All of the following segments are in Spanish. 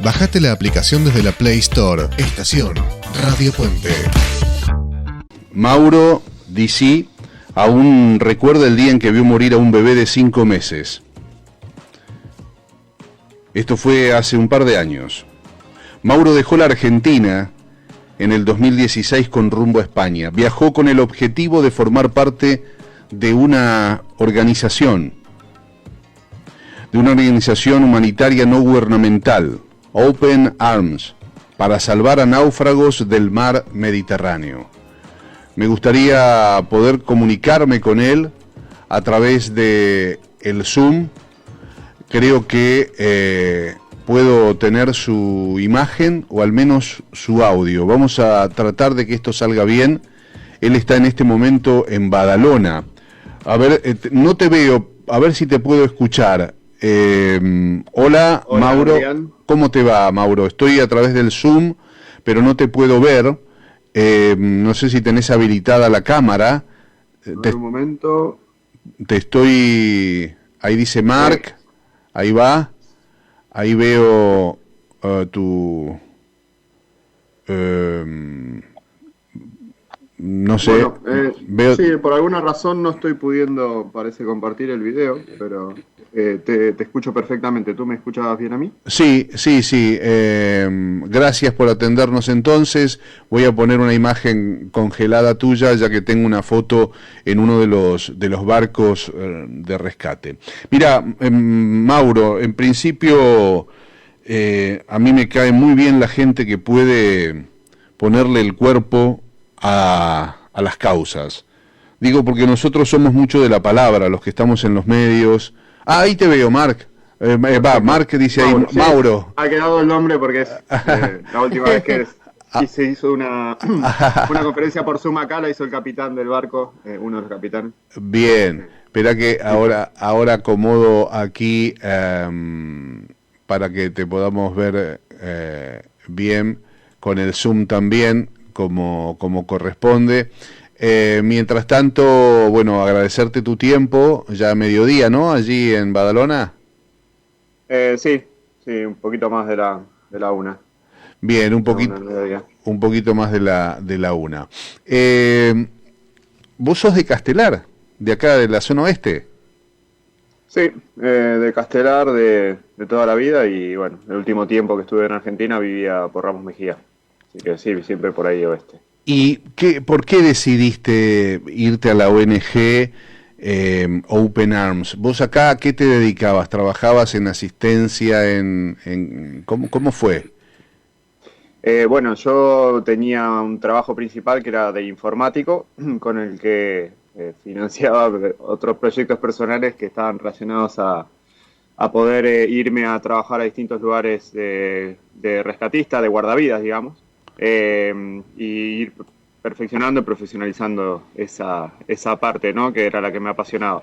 Bajate la aplicación desde la Play Store. Estación Radio Puente. Mauro DC aún recuerda el día en que vio morir a un bebé de 5 meses. Esto fue hace un par de años. Mauro dejó la Argentina en el 2016 con rumbo a España. Viajó con el objetivo de formar parte de una organización humanitaria no gubernamental, Open Arms, para salvar a náufragos del mar Mediterráneo. Me gustaría poder comunicarme con él a través de el Zoom. Creo que puedo tener su imagen o al menos su audio. Vamos a tratar de que esto salga bien. Él está en este momento en Badalona. A ver, no te veo, a ver si te puedo escuchar. Hola, Mauro. Adrián. ¿Cómo te va, Mauro? Estoy a través del Zoom, pero no te puedo ver. No sé si tenés habilitada la cámara. Un momento. Te estoy... Ahí dice Mark. Ahí va. Ahí veo tu... no sé. Bueno, veo... Sí, por alguna razón no estoy pudiendo, parece, compartir el video, pero te escucho perfectamente. ¿Tú me escuchabas bien a mí? Sí. Gracias por atendernos entonces. Voy a poner una imagen congelada tuya, ya que tengo una foto en uno de los barcos de rescate. Mira, Mauro, en principio a mí me cae muy bien la gente que puede ponerle el cuerpo a las causas. Digo, porque nosotros somos mucho de la palabra, los que estamos en los medios. Ahí te veo, Mark. Mark dice ahí, Mauro. Sí, Mauro. ha quedado el nombre porque es la última vez que se hizo una conferencia por Zoom acá, la hizo el capitán del barco, uno de los capitanes. Bien, espera que ahora acomodo aquí para que te podamos ver bien, con el Zoom también, como corresponde. Mientras tanto, bueno, agradecerte tu tiempo, ya a mediodía, ¿no? Allí en Badalona. Sí, un poquito más de la una. Bien, un poquito más de la una. ¿Vos sos de Castelar, de acá de la zona oeste? Sí, de Castelar de toda la vida, y bueno, el último tiempo que estuve en Argentina vivía por Ramos Mejía, así que sí, siempre por ahí oeste. ¿Y por qué decidiste irte a la ONG Open Arms? ¿Vos acá a qué te dedicabas? ¿Trabajabas en asistencia? ¿Cómo fue? Bueno, yo tenía un trabajo principal que era de informático, con el que financiaba otros proyectos personales que estaban relacionados a poder irme a trabajar a distintos lugares de rescatista, de guardavidas, digamos. Y ir perfeccionando y profesionalizando esa parte, ¿no? Que era la que me apasionaba.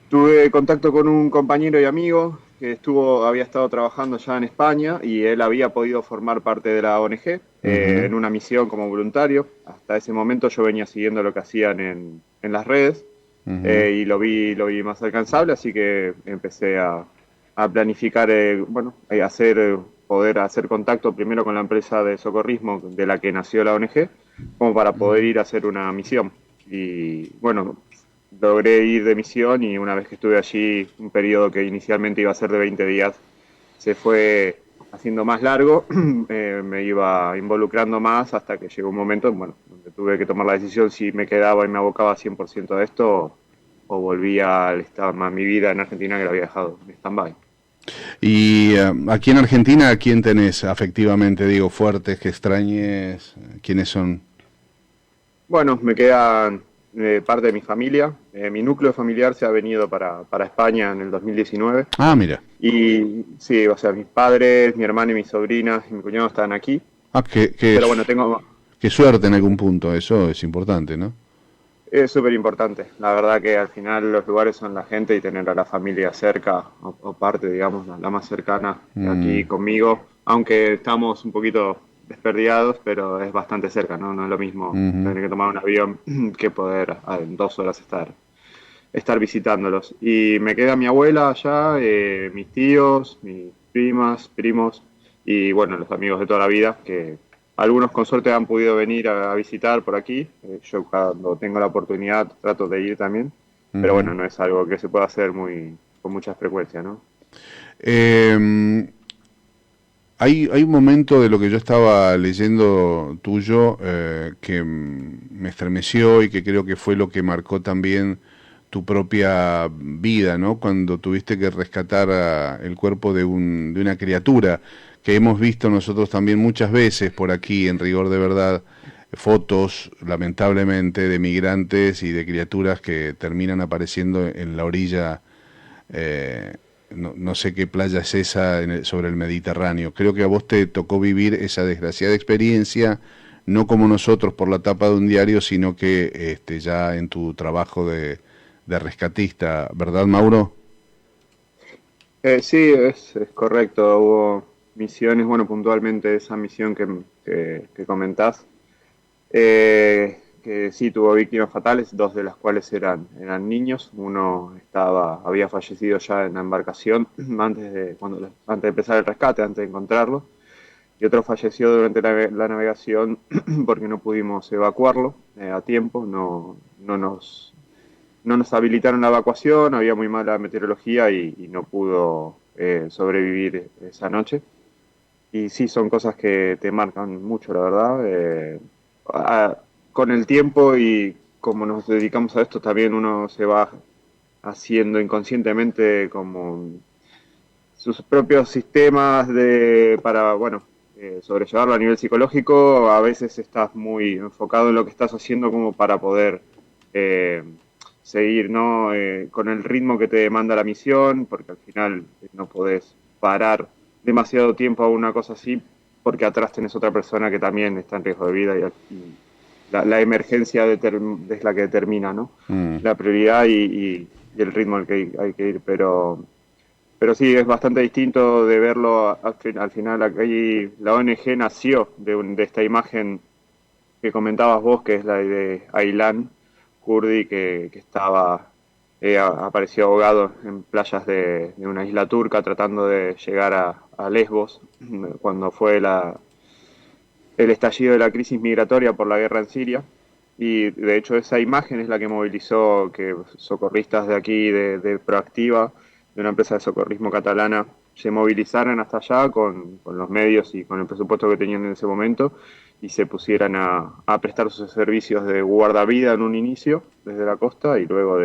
Tuve contacto con un compañero y amigo que había estado trabajando ya en España, y él había podido formar parte de la ONG en una misión como voluntario. Hasta ese momento yo venía siguiendo lo que hacían en las redes, y lo vi más alcanzable, así que empecé a planificar, poder hacer contacto primero con la empresa de socorrismo de la que nació la ONG, como para poder ir a hacer una misión. Y bueno, logré ir de misión, y una vez que estuve allí, un periodo que inicialmente iba a ser de 20 días, se fue haciendo más largo, me iba involucrando más hasta que llegó un momento, donde tuve que tomar la decisión si me quedaba y me abocaba 100% a esto, o volvía a mi vida en Argentina, que la había dejado en stand-by. Y aquí en Argentina, ¿a quién tenés afectivamente, digo, fuertes, que extrañes? ¿Quiénes son? Bueno, me quedan parte de mi familia. Mi núcleo familiar se ha venido para España en el 2019. Ah, mira. Y sí, o sea, mis padres, mi hermana y mis sobrinas y mi cuñado están aquí. Ah, pero bueno, tengo... Qué suerte en algún punto, eso es importante, ¿no? Es súper importante. La verdad que al final los lugares son la gente, y tener a la familia cerca, o parte, digamos, la más cercana aquí conmigo, aunque estamos un poquito desperdiados, pero es bastante cerca, ¿no? No es lo mismo tener que tomar un avión que poder en 2 horas estar estar visitándolos. Y me queda mi abuela allá, mis tíos, mis primas, primos y bueno, los amigos de toda la vida, que algunos con suerte han podido venir a visitar por aquí. Yo cuando tengo la oportunidad trato de ir también, pero bueno, no es algo que se pueda hacer con mucha frecuencia, ¿no? Hay un momento de lo que yo estaba leyendo tuyo que me estremeció y que creo que fue lo que marcó también tu propia vida, ¿no? Cuando tuviste que rescatar el cuerpo de una criatura que hemos visto nosotros también muchas veces por aquí, en rigor de verdad, fotos, lamentablemente, de migrantes y de criaturas que terminan apareciendo en la orilla. No sé qué playa es esa sobre el Mediterráneo. Creo que a vos te tocó vivir esa desgraciada experiencia, no como nosotros por la tapa de un diario, sino que ya en tu trabajo de rescatista, ¿verdad, Mauro? Sí, es correcto. Hubo misiones, bueno, puntualmente esa misión que comentás, que sí tuvo víctimas fatales, dos de las cuales eran niños. Uno había fallecido ya en la embarcación antes de empezar el rescate, antes de encontrarlo, y otro falleció durante la navegación porque no pudimos evacuarlo a tiempo. No nos habilitaron la evacuación, había muy mala meteorología y no pudo sobrevivir esa noche. Y sí, son cosas que te marcan mucho, la verdad. Con el tiempo y como nos dedicamos a esto, también uno se va haciendo inconscientemente como sus propios sistemas para, bueno, sobrellevarlo a nivel psicológico. A veces estás muy enfocado en lo que estás haciendo como para poder seguir, ¿no? Con el ritmo que te demanda la misión, porque al final no podés parar demasiado tiempo a una cosa así, porque atrás tenés otra persona que también está en riesgo de vida y la emergencia es la que determina, ¿no? La prioridad y el ritmo al que hay que ir, pero sí, es bastante distinto de verlo al final. Aquí la ONG nació de esta imagen que comentabas vos, que es la de Aylan Kurdi, que apareció ahogado en playas de una isla turca tratando de llegar a Lesbos cuando fue el estallido de la crisis migratoria por la guerra en Siria. Y de hecho esa imagen es la que movilizó que socorristas de aquí, de Proactiva, de una empresa de socorrismo catalana, se movilizaran hasta allá con los medios y con el presupuesto que tenían en ese momento y se pusieran a prestar sus servicios de guardavida en un inicio desde la costa y luego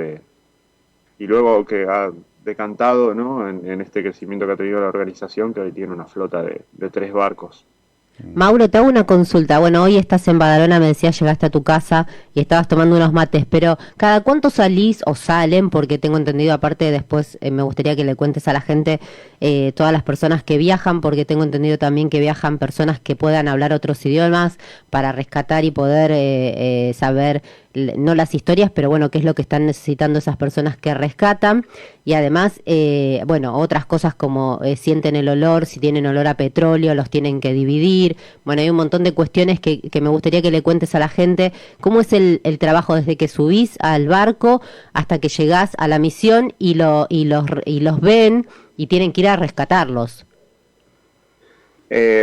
que ha decantado, ¿no? en este crecimiento que ha tenido la organización, que hoy tiene una flota de 3 barcos. Mauro, te hago una consulta. Bueno, hoy estás en Badalona, me decías, llegaste a tu casa y estabas tomando unos mates, pero ¿cada cuánto salís o salen? Porque tengo entendido, aparte después me gustaría que le cuentes a la gente todas las personas que viajan, porque tengo entendido también que viajan personas que puedan hablar otros idiomas para rescatar y poder saber, no las historias, pero bueno, qué es lo que están necesitando esas personas que rescatan. Y además, bueno, otras cosas como sienten el olor, si tienen olor a petróleo, los tienen que dividir. Bueno, hay un montón de cuestiones que me gustaría que le cuentes a la gente. ¿Cómo es el trabajo desde que subís al barco hasta que llegás a la misión y los ven y tienen que ir a rescatarlos?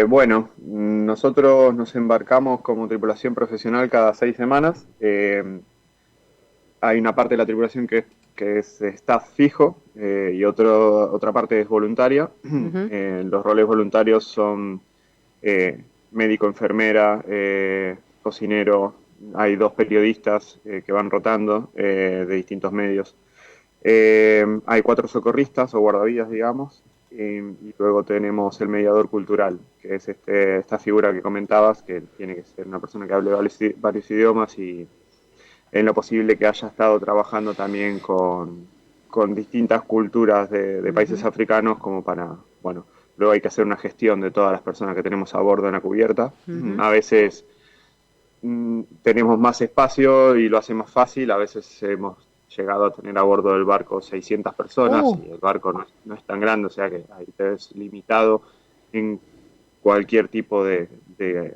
Bueno, nosotros nos embarcamos como tripulación profesional cada 6 semanas. Hay una parte de la tripulación que es staff fijo y otra parte es voluntaria. Los roles voluntarios son médico, enfermera, cocinero. Hay 2 periodistas que van rotando de distintos medios. Hay 4 socorristas o guardavidas, digamos. Y luego tenemos el mediador cultural, que es esta figura que comentabas, que tiene que ser una persona que hable varios idiomas y en lo posible que haya estado trabajando también con distintas culturas de países africanos, como para, bueno, luego hay que hacer una gestión de todas las personas que tenemos a bordo en la cubierta. A veces tenemos más espacio y lo hace más fácil, a veces hemos llegado a tener a bordo del barco 600 personas y el barco no es tan grande, o sea que ahí te ves limitado en cualquier tipo de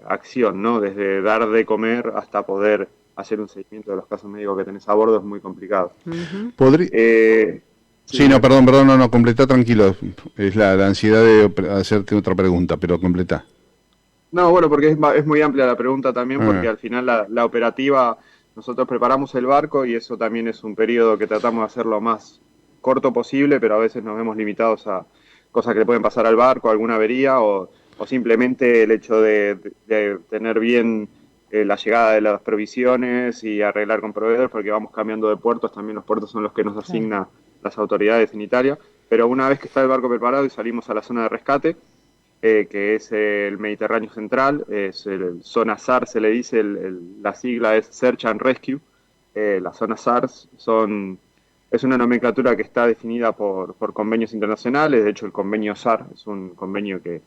acción, ¿no? Desde dar de comer hasta poder hacer un seguimiento de los casos médicos que tenés a bordo es muy complicado. Sí, no, perdón, no, completá tranquilo. Es la ansiedad de hacerte otra pregunta, pero completá. No, bueno, porque es muy amplia la pregunta también, porque al final la operativa, nosotros preparamos el barco y eso también es un periodo que tratamos de hacer lo más corto posible, pero a veces nos vemos limitados a cosas que le pueden pasar al barco, alguna avería o simplemente el hecho de tener bien la llegada de las provisiones y arreglar con proveedores, porque vamos cambiando de puertos, también los puertos son los que nos asignan las autoridades en Italia, pero una vez que está el barco preparado y salimos a la zona de rescate, que es el Mediterráneo Central, es el zona SAR, se le dice, la sigla es Search and Rescue. Las zonas SARS es una nomenclatura que está definida por convenios internacionales. De hecho, el convenio SAR es un convenio que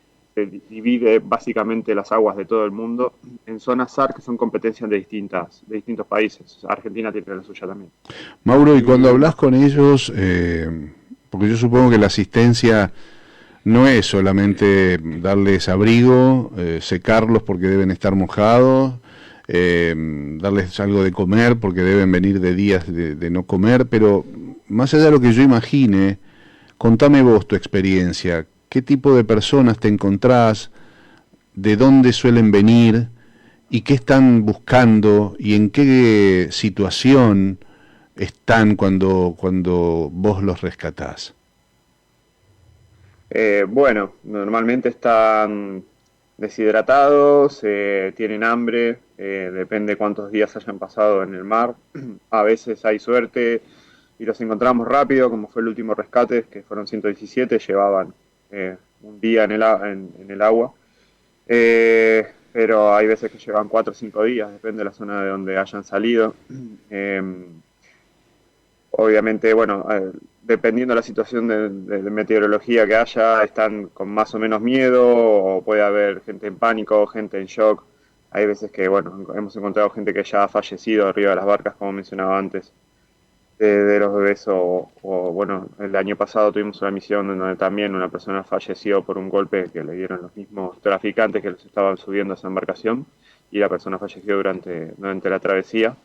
divide básicamente las aguas de todo el mundo en zonas SAR que son competencias de distintos países. Argentina tiene la suya también. Mauro, y cuando hablas con ellos, porque yo supongo que la asistencia no es solamente darles abrigo, secarlos porque deben estar mojados, darles algo de comer porque deben venir de días de no comer, pero más allá de lo que yo imagine, contame vos tu experiencia. ¿Qué tipo de personas te encontrás? ¿De dónde suelen venir? ¿Y qué están buscando? ¿Y en qué situación están cuando vos los rescatás? Bueno, normalmente están deshidratados, tienen hambre, depende cuántos días hayan pasado en el mar. A veces hay suerte y los encontramos rápido, como fue el último rescate, que fueron 117, llevaban un día en el agua. Pero hay veces que llevan 4 o 5 días, depende de la zona de donde hayan salido. Obviamente, bueno, dependiendo de la situación de meteorología que haya, están con más o menos miedo, o puede haber gente en pánico, gente en shock. Hay veces que, bueno, hemos encontrado gente que ya ha fallecido arriba de las barcas, como mencionaba antes, de los bebés, bueno, el año pasado tuvimos una misión donde también una persona falleció por un golpe que le dieron los mismos traficantes que los estaban subiendo a esa embarcación, y la persona falleció durante la travesía.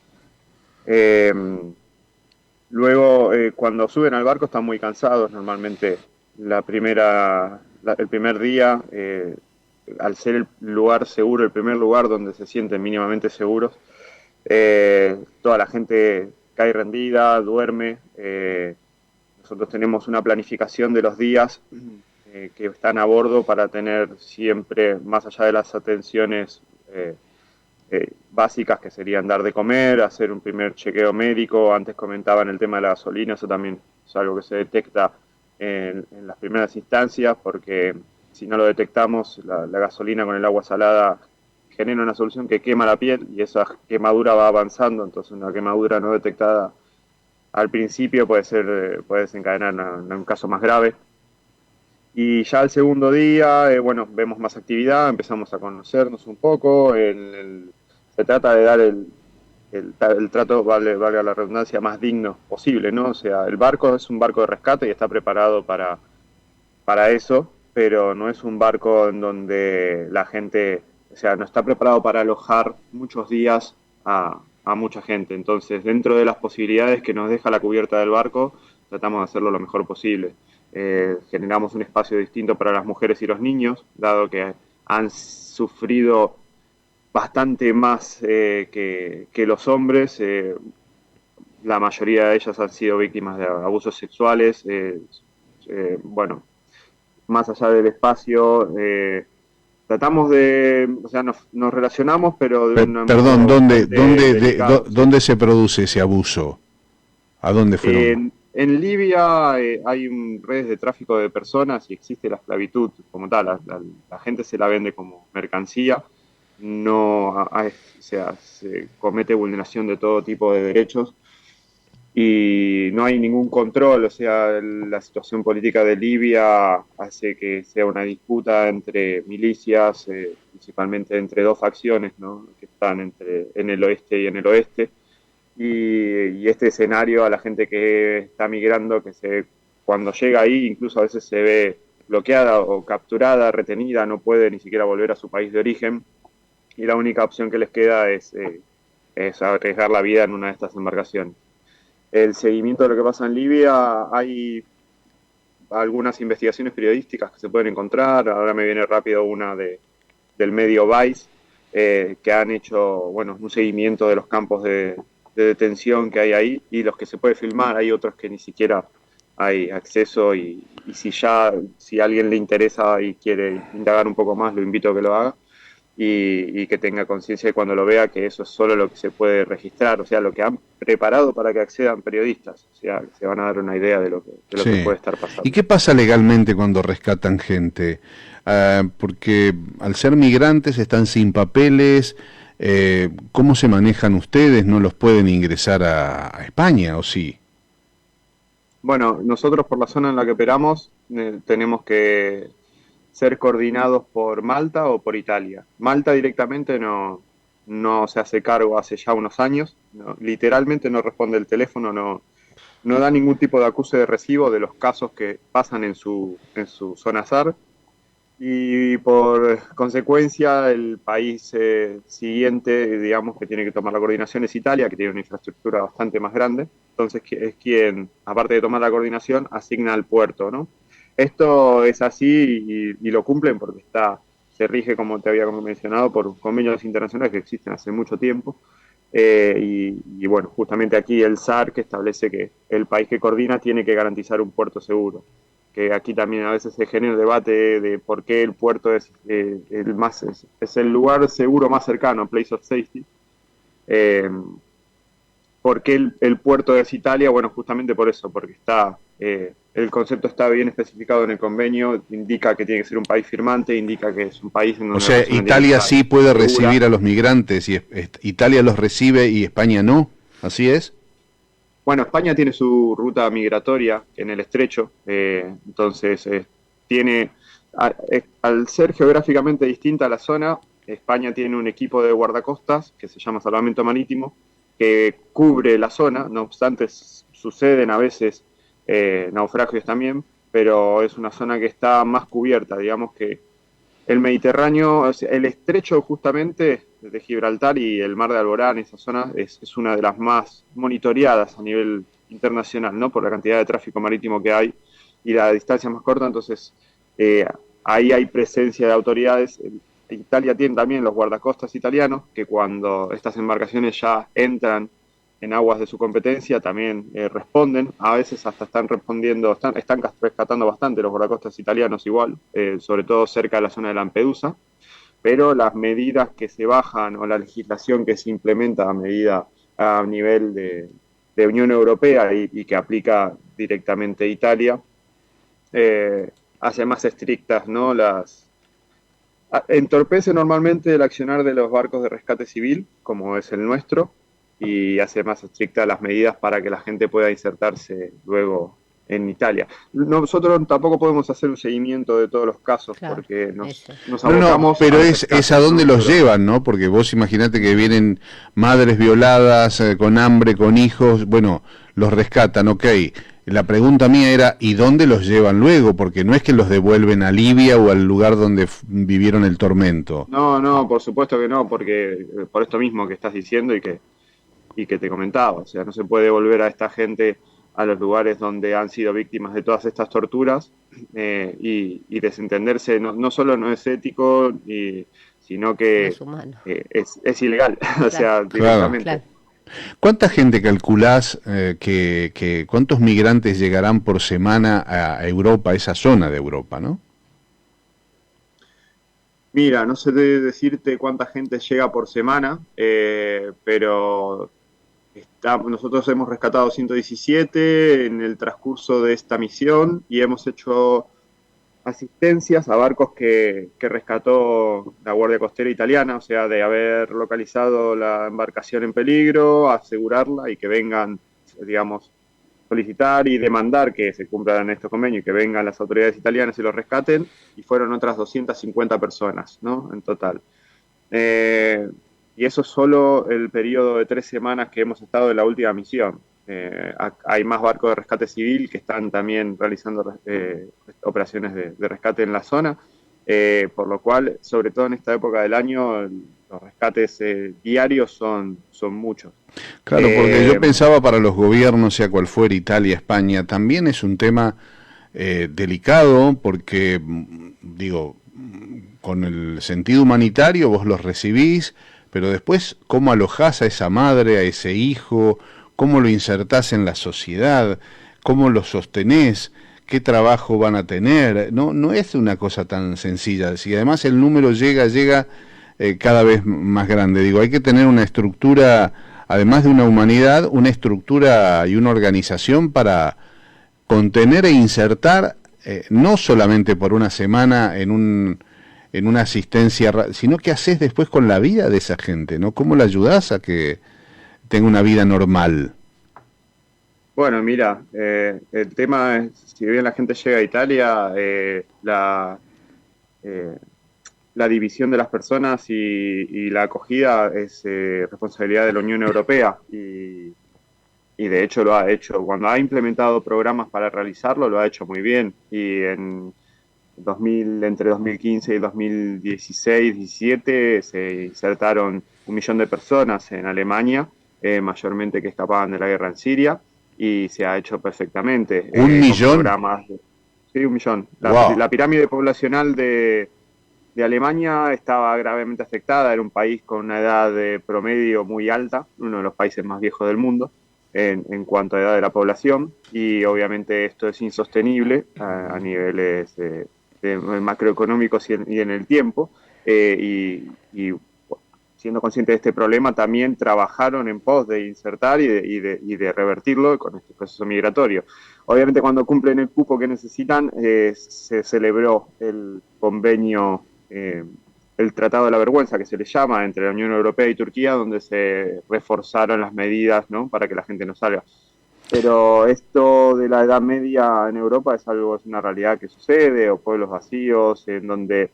Luego, cuando suben al barco están muy cansados. Normalmente el primer día, al ser el lugar seguro, el primer lugar donde se sienten mínimamente seguros, toda la gente cae rendida, duerme. Nosotros tenemos una planificación de los días que están a bordo para tener siempre, más allá de las atenciones básicas, que serían dar de comer, hacer un primer chequeo médico. Antes comentaban el tema de la gasolina, eso también es algo que se detecta en las primeras instancias, porque si no lo detectamos, la gasolina con el agua salada genera una solución que quema la piel y esa quemadura va avanzando. Entonces una quemadura no detectada al principio puede desencadenar un caso más grave. Y ya el segundo día, bueno, vemos más actividad, empezamos a conocernos un poco. Se trata de dar el trato, valga la redundancia, más digno posible, ¿no? O sea, el barco es un barco de rescate y está preparado para eso, pero no es un barco en donde la gente, o sea, no está preparado para alojar muchos días a mucha gente. Entonces, dentro de las posibilidades que nos deja la cubierta del barco, tratamos de hacerlo lo mejor posible. Generamos un espacio distinto para las mujeres y los niños, dado que han sufrido bastante más que los hombres. La mayoría de ellas han sido víctimas de abusos sexuales. Bueno, más allá del espacio, tratamos o sea, nos relacionamos, pero de una Perdón, ¿dónde se produce ese abuso? ¿A dónde fueron? En Libia hay redes de tráfico de personas y existe la esclavitud como tal. La gente se la vende como mercancía. O sea, se comete vulneración de todo tipo de derechos y no hay ningún control. O sea, la situación política de Libia hace que sea una disputa entre milicias, principalmente entre dos facciones, ¿no?, que están en el oeste y en el oeste. Y este escenario, a la gente que está migrando, cuando llega ahí, incluso a veces se ve bloqueada o capturada, retenida, no puede ni siquiera volver a su país de origen, y la única opción que les queda es es arriesgar la vida en una de estas embarcaciones. El seguimiento de lo que pasa en Libia, hay algunas investigaciones periodísticas que se pueden encontrar. Ahora me viene rápido una del medio Vice, que han hecho un seguimiento de los campos de detención que hay ahí y los que se puede filmar. Hay otros que ni siquiera hay acceso y si a alguien le interesa y quiere indagar un poco más, lo invito a que lo haga y que tenga conciencia de cuando lo vea que eso es solo lo que se puede registrar, o sea, lo que han preparado para que accedan periodistas, o sea, se van a dar una idea de lo que puede estar pasando. ¿Y qué pasa legalmente cuando rescatan gente? Porque al ser migrantes están sin papeles, ¿cómo se manejan ustedes? ¿No los pueden ingresar a España o sí? Bueno, nosotros por la zona en la que operamos tenemos que ser coordinados por Malta o por Italia. Malta directamente no se hace cargo hace ya unos años, literalmente no responde el teléfono, no da ningún tipo de acuse de recibo de los casos que pasan en su zona SAR, y por consecuencia el país siguiente, digamos, que tiene que tomar la coordinación es Italia, que tiene una infraestructura bastante más grande, entonces es quien, aparte de tomar la coordinación, asigna al puerto, ¿no? Esto es así y lo cumplen porque se rige, como te había mencionado, por convenios internacionales que existen hace mucho tiempo. Y bueno, justamente aquí el SAR, que establece que el país que coordina tiene que garantizar un puerto seguro. Que aquí también a veces se genera el debate de por qué el puerto es el lugar seguro más cercano, place of safety. ¿Por qué el puerto es Italia? Bueno, justamente por eso, porque el concepto está bien especificado en el convenio, indica que tiene que ser un país firmante, indica que es un país en donde... O sea, Italia sí puede recibir a los migrantes, y Italia los recibe y España no, ¿así es? Bueno, España tiene su ruta migratoria en el estrecho, entonces al ser geográficamente distinta la zona, España tiene un equipo de guardacostas que se llama Salvamento Marítimo, que cubre la zona, no obstante suceden a veces naufragios también, pero es una zona que está más cubierta, digamos que el Mediterráneo, el estrecho justamente de Gibraltar y el mar de Alborán, esa zona es una de las más monitoreadas a nivel internacional, ¿no? Por la cantidad de tráfico marítimo que hay y la distancia más corta, entonces ahí hay presencia de autoridades. Italia tiene también los guardacostas italianos, que cuando estas embarcaciones ya entran en aguas de su competencia también responden, a veces hasta están rescatando bastante los guardacostas italianos igual, sobre todo cerca de la zona de Lampedusa, pero las medidas que se bajan o la legislación que se implementa a nivel de Unión Europea y que aplica directamente Italia, hace más estrictas, ¿no? Entorpece normalmente el accionar de los barcos de rescate civil, como es el nuestro, y hace más estrictas las medidas para que la gente pueda insertarse luego en Italia. Nosotros tampoco podemos hacer un seguimiento de todos los casos, claro, porque nos abocamos... pero es a dónde los llevan, ¿no? Porque vos imaginate que vienen madres violadas, con hambre, con hijos, bueno, los rescatan, ok. La pregunta mía era, ¿y dónde los llevan luego? Porque no es que los devuelven a Libia o al lugar donde vivieron el tormento. No, por supuesto que no, porque por esto mismo que estás diciendo y que te comentaba, o sea, no se puede devolver a esta gente a los lugares donde han sido víctimas de todas estas torturas, y desentenderse no solo no es ético, sino que es ilegal, claro. O sea, directamente. Claro. ¿Cuánta gente calculás cuántos migrantes llegarán por semana a Europa, a esa zona de Europa, no? Mira, no sé decirte cuánta gente llega por semana, pero nosotros hemos rescatado 117 en el transcurso de esta misión y hemos hecho asistencias a barcos que rescató la Guardia Costera Italiana, o sea, de haber localizado la embarcación en peligro, asegurarla y que vengan, digamos, solicitar y demandar que se cumplan estos convenios y que vengan las autoridades italianas y los rescaten, y fueron otras 250 personas, ¿no? En total. Y eso es solo el periodo de 3 semanas que hemos estado en la última misión. Hay más barcos de rescate civil que están también realizando operaciones de rescate en la zona, por lo cual, sobre todo en esta época del año, los rescates diarios son muchos. Claro, porque yo pensaba para los gobiernos, sea cual fuera, Italia, España, también es un tema delicado porque, digo, con el sentido humanitario vos los recibís, pero después, ¿cómo alojás a esa madre, a ese hijo? ¿Cómo lo insertás en la sociedad? ¿Cómo lo sostenés? ¿Qué trabajo van a tener? No es una cosa tan sencilla. Si además el número llega cada vez más grande. Digo, hay que tener una estructura, además de una humanidad, una estructura y una organización para contener e insertar, no solamente por una semana en una asistencia, sino qué haces después con la vida de esa gente, ¿no? ¿Cómo la ayudás a que tenga una vida normal? Bueno, mira, el tema es, si bien la gente llega a Italia, la división de las personas y la acogida es responsabilidad de la Unión Europea y de hecho lo ha hecho. Cuando ha implementado programas para realizarlo, lo ha hecho muy bien. Y entre 2015 y 2016-17 se insertaron 1 millón de personas en Alemania, mayormente que escapaban de la guerra en Siria, y se ha hecho perfectamente. ¿1 millón? Sí, 1 millón. Wow. La pirámide poblacional de Alemania estaba gravemente afectada, era un país con una edad de promedio muy alta, uno de los países más viejos del mundo en cuanto a edad de la población, y obviamente esto es insostenible a niveles macroeconómicos y en el tiempo, y siendo conscientes de este problema también trabajaron en pos de insertar y de revertirlo con este proceso migratorio. Obviamente cuando cumplen el cupo que necesitan, se celebró el convenio, el Tratado de la Vergüenza, que se le llama, entre la Unión Europea y Turquía, donde se reforzaron las medidas, ¿no?, para que la gente no salga. Pero esto de la Edad Media en Europa es una realidad que sucede, o pueblos vacíos, en donde,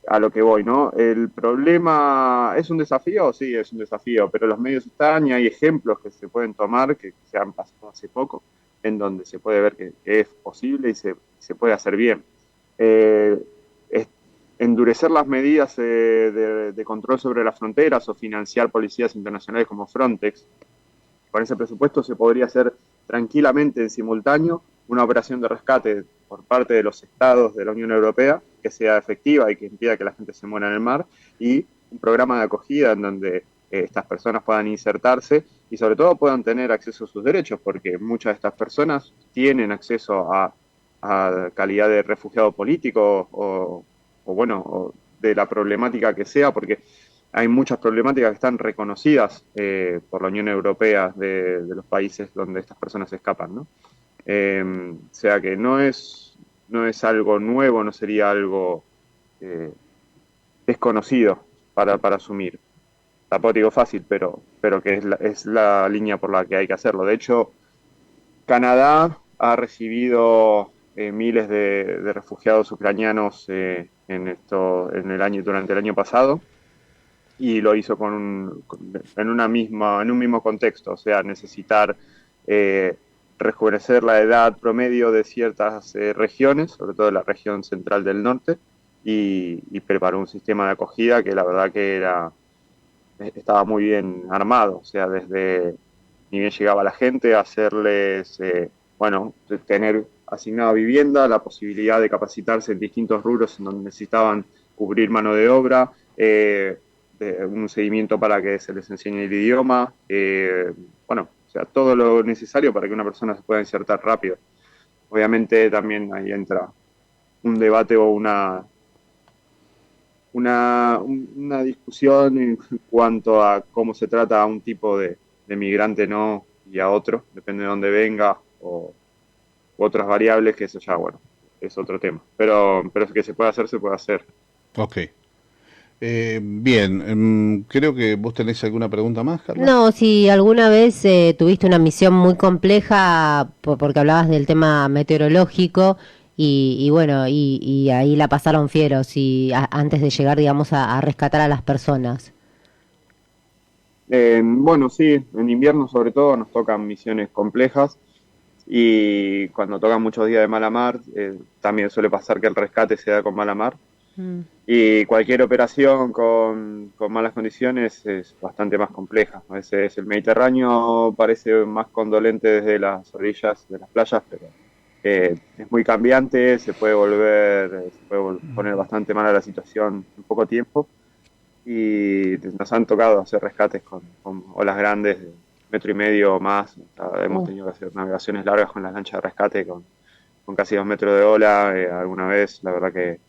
a lo que voy, ¿no? El problema, ¿es un desafío? Sí, es un desafío, pero los medios están y hay ejemplos que se pueden tomar, que se han pasado hace poco, en donde se puede ver que es posible y se puede hacer bien. Endurecer las medidas de control sobre las fronteras o financiar policías internacionales como Frontex, con ese presupuesto se podría hacer tranquilamente en simultáneo una operación de rescate por parte de los estados de la Unión Europea que sea efectiva y que impida que la gente se muera en el mar, y un programa de acogida en donde estas personas puedan insertarse y sobre todo puedan tener acceso a sus derechos, porque muchas de estas personas tienen acceso a calidad de refugiado político o de la problemática que sea, porque hay muchas problemáticas que están reconocidas por la Unión Europea de los países donde estas personas escapan, ¿no? O sea que no es algo nuevo, no sería algo desconocido para asumir. Tampoco digo fácil, pero que es la línea por la que hay que hacerlo. De hecho, Canadá ha recibido miles de refugiados ucranianos durante el año pasado, y lo hizo en un mismo contexto, o sea, necesitar rejuvenecer la edad promedio de ciertas regiones, sobre todo la región central del norte, y preparó un sistema de acogida que la verdad que estaba muy bien armado, o sea, desde ni bien llegaba la gente, hacerles, tener asignada vivienda, la posibilidad de capacitarse en distintos rubros en donde necesitaban cubrir mano de obra, un seguimiento para que se les enseñe el idioma, o sea, todo lo necesario para que una persona se pueda insertar rápido. Obviamente también ahí entra un debate o una discusión en cuanto a cómo se trata a un tipo de migrante, ¿no?, y a otro, depende de dónde venga u otras variables, que eso ya, es otro tema. Pero que se puede hacer, se puede hacer. Ok. Bien, creo que vos tenés alguna pregunta más, Carla. No, si alguna vez tuviste una misión muy compleja, porque hablabas del tema meteorológico, y ahí la pasaron fieros antes de llegar, digamos, a rescatar a las personas. Sí, en invierno sobre todo nos tocan misiones complejas, y cuando tocan muchos días de mala mar, también suele pasar que el rescate se da con mala mar. Y cualquier operación con malas condiciones es bastante más compleja. A veces el Mediterráneo parece más condolente desde las orillas de las playas, pero es muy cambiante, se puede poner bastante mala la situación en poco tiempo. Y nos han tocado hacer rescates con olas grandes de 1,5 metros o más. O sea, hemos tenido que hacer navegaciones largas con las lanchas de rescate con casi 2 metros de ola alguna vez. La verdad que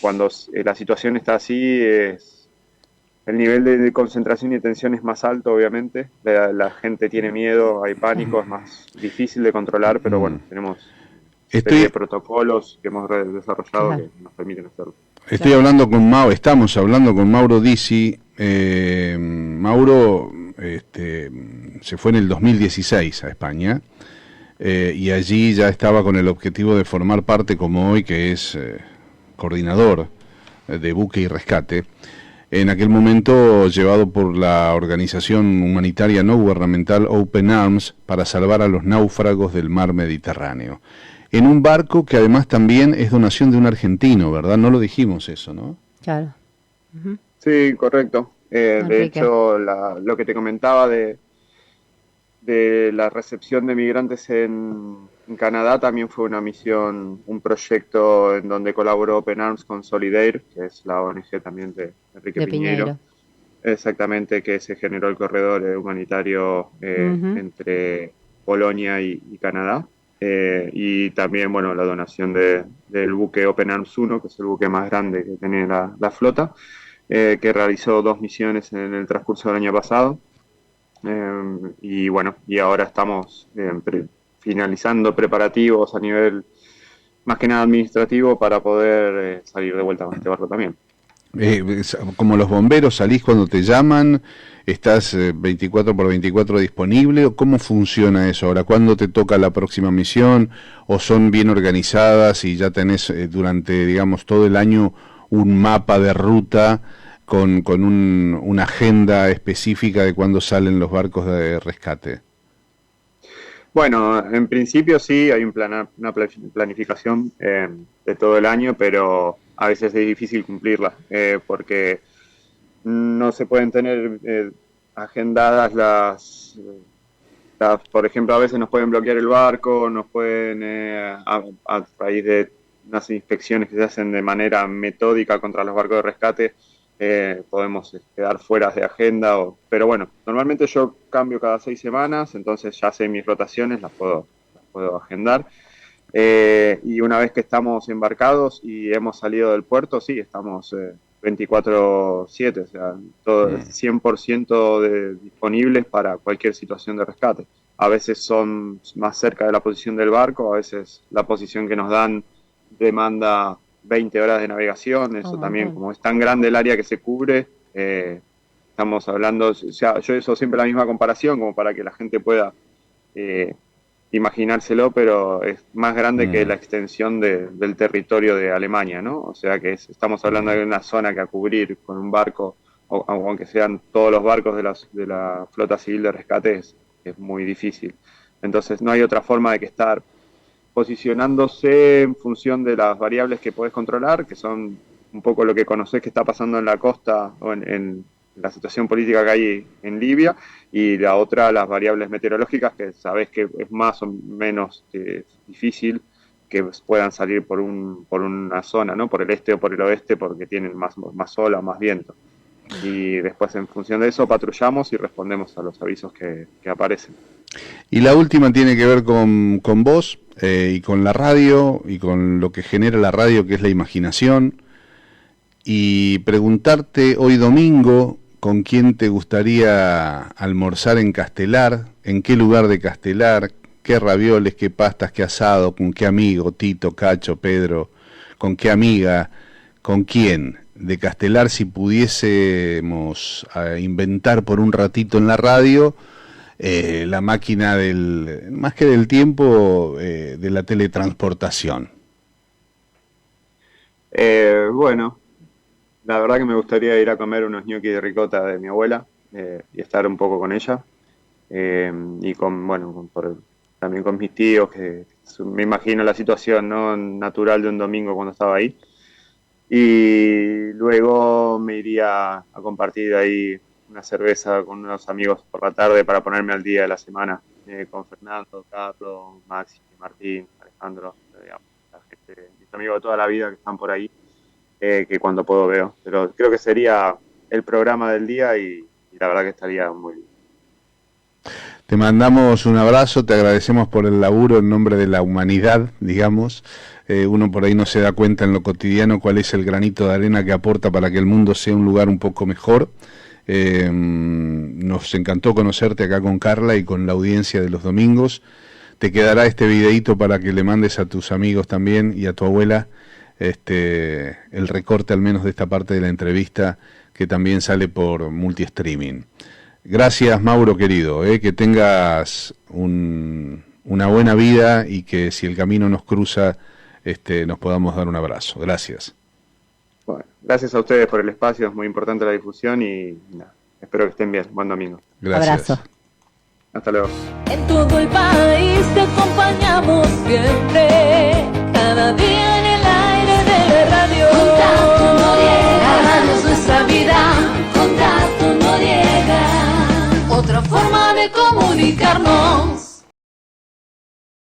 cuando la situación está así, el nivel de concentración y tensión es más alto, obviamente. La gente tiene miedo, hay pánico, es más difícil de controlar, pero bueno, tenemos protocolos que hemos desarrollado que nos permiten hacerlo. Estamos hablando con Mauro Disi. Mauro se fue en el 2016 a España y allí ya estaba con el objetivo de formar parte, como hoy, que es coordinador de buque y rescate, en aquel momento llevado por la organización humanitaria no gubernamental Open Arms para salvar a los náufragos del mar Mediterráneo. En un barco que además también es donación de un argentino, ¿verdad? No lo dijimos eso, ¿no? Claro. Sí, correcto. De hecho, lo que te comentaba de la recepción de migrantes en Canadá también fue una misión, un proyecto en donde colaboró Open Arms con Solidaire, que es la ONG también de Enrique Piñeiro. Exactamente, que se generó el corredor humanitario entre Polonia y Canadá. Y también, bueno, la donación del buque Open Arms 1, que es el buque más grande que tiene la flota, que realizó 2 misiones en el transcurso del año pasado. Y bueno, y ahora estamos finalizando preparativos a nivel más que nada administrativo para poder salir de vuelta con este barco también. Como los bomberos, salís cuando te llaman, estás 24/24 disponible, ¿o cómo funciona eso ahora? ¿Cuándo te toca la próxima misión? ¿O son bien organizadas y ya tenés durante, digamos, todo el año un mapa de ruta con una agenda específica de cuándo salen los barcos de rescate? Bueno, en principio sí, hay una planificación de todo el año, pero a veces es difícil cumplirla, porque no se pueden tener agendadas por ejemplo, a veces nos pueden bloquear el barco, nos pueden, a raíz de unas inspecciones que se hacen de manera metódica contra los barcos de rescate, podemos quedar fuera de agenda, pero bueno, normalmente yo cambio cada 6 semanas, entonces ya sé mis rotaciones, las puedo agendar. Y una vez que estamos embarcados y hemos salido del puerto, sí, estamos 24/7, o sea, todo 100% disponibles para cualquier situación de rescate. A veces son más cerca de la posición del barco, a veces la posición que nos dan demanda 20 horas de navegación, eso también, como es tan grande el área que se cubre, estamos hablando, o sea, yo uso siempre la misma comparación como para que la gente pueda imaginárselo, pero es más grande que la extensión del territorio de Alemania, ¿no? O sea que estamos hablando de una zona que a cubrir con un barco, aunque sean todos los barcos de la flota civil de rescate, es muy difícil. Entonces no hay otra forma de que estar posicionándose en función de las variables que podés controlar, que son un poco lo que conocés que está pasando en la costa o en la situación política que hay en Libia, y la otra, las variables meteorológicas, que sabés que es más o menos difícil que puedan salir por una zona, ¿no? Por el este o por el oeste, porque tienen más ola, más viento. Y después, en función de eso, patrullamos y respondemos a los avisos que aparecen. Y la última tiene que ver con vos y con la radio y con lo que genera la radio, que es la imaginación. Y preguntarte hoy domingo, ¿con quién te gustaría almorzar en Castelar? ¿En qué lugar de Castelar? ¿Qué ravioles, qué pastas, qué asado? ¿Con qué amigo? Tito, Cacho, Pedro. ¿Con qué amiga? ¿Con quién? De Castelar, si pudiésemos inventar por un ratito en la radio la máquina más que del tiempo, de la teletransportación. Bueno, la verdad que me gustaría ir a comer unos gnocchi de ricota de mi abuela y estar un poco con ella, y también con mis tíos, que me imagino la situación, ¿no?, natural de un domingo cuando estaba ahí. Y luego me iría a compartir ahí una cerveza con unos amigos por la tarde para ponerme al día de la semana, con Fernando, Carlos, Maxi, Martín, Alejandro, digamos, la gente, mis amigos de toda la vida que están por ahí, que cuando puedo veo. Pero creo que sería el programa del día y la verdad que estaría muy bien. Te mandamos un abrazo, te agradecemos por el laburo en nombre de la humanidad, digamos. Uno por ahí no se da cuenta en lo cotidiano cuál es el granito de arena que aporta para que el mundo sea un lugar un poco mejor. Nos encantó conocerte acá con Carla y con la audiencia de los domingos. Te quedará este videíto para que le mandes a tus amigos también y a tu abuela el recorte al menos de esta parte de la entrevista que también sale por multi-streaming. Gracias, Mauro, querido, que tengas una buena vida y que si el camino nos cruza, nos podamos dar un abrazo. Gracias. Bueno, gracias a ustedes por el espacio, es muy importante la difusión y nada, espero que estén bien. Buen domingo. Gracias. Abrazo. Hasta luego. En todo el país te acompañamos siempre, cada día en el aire de la radio. Contacto Noriega, La radio es nuestra vida. Contacto Noriega. Otra forma de comunicarnos.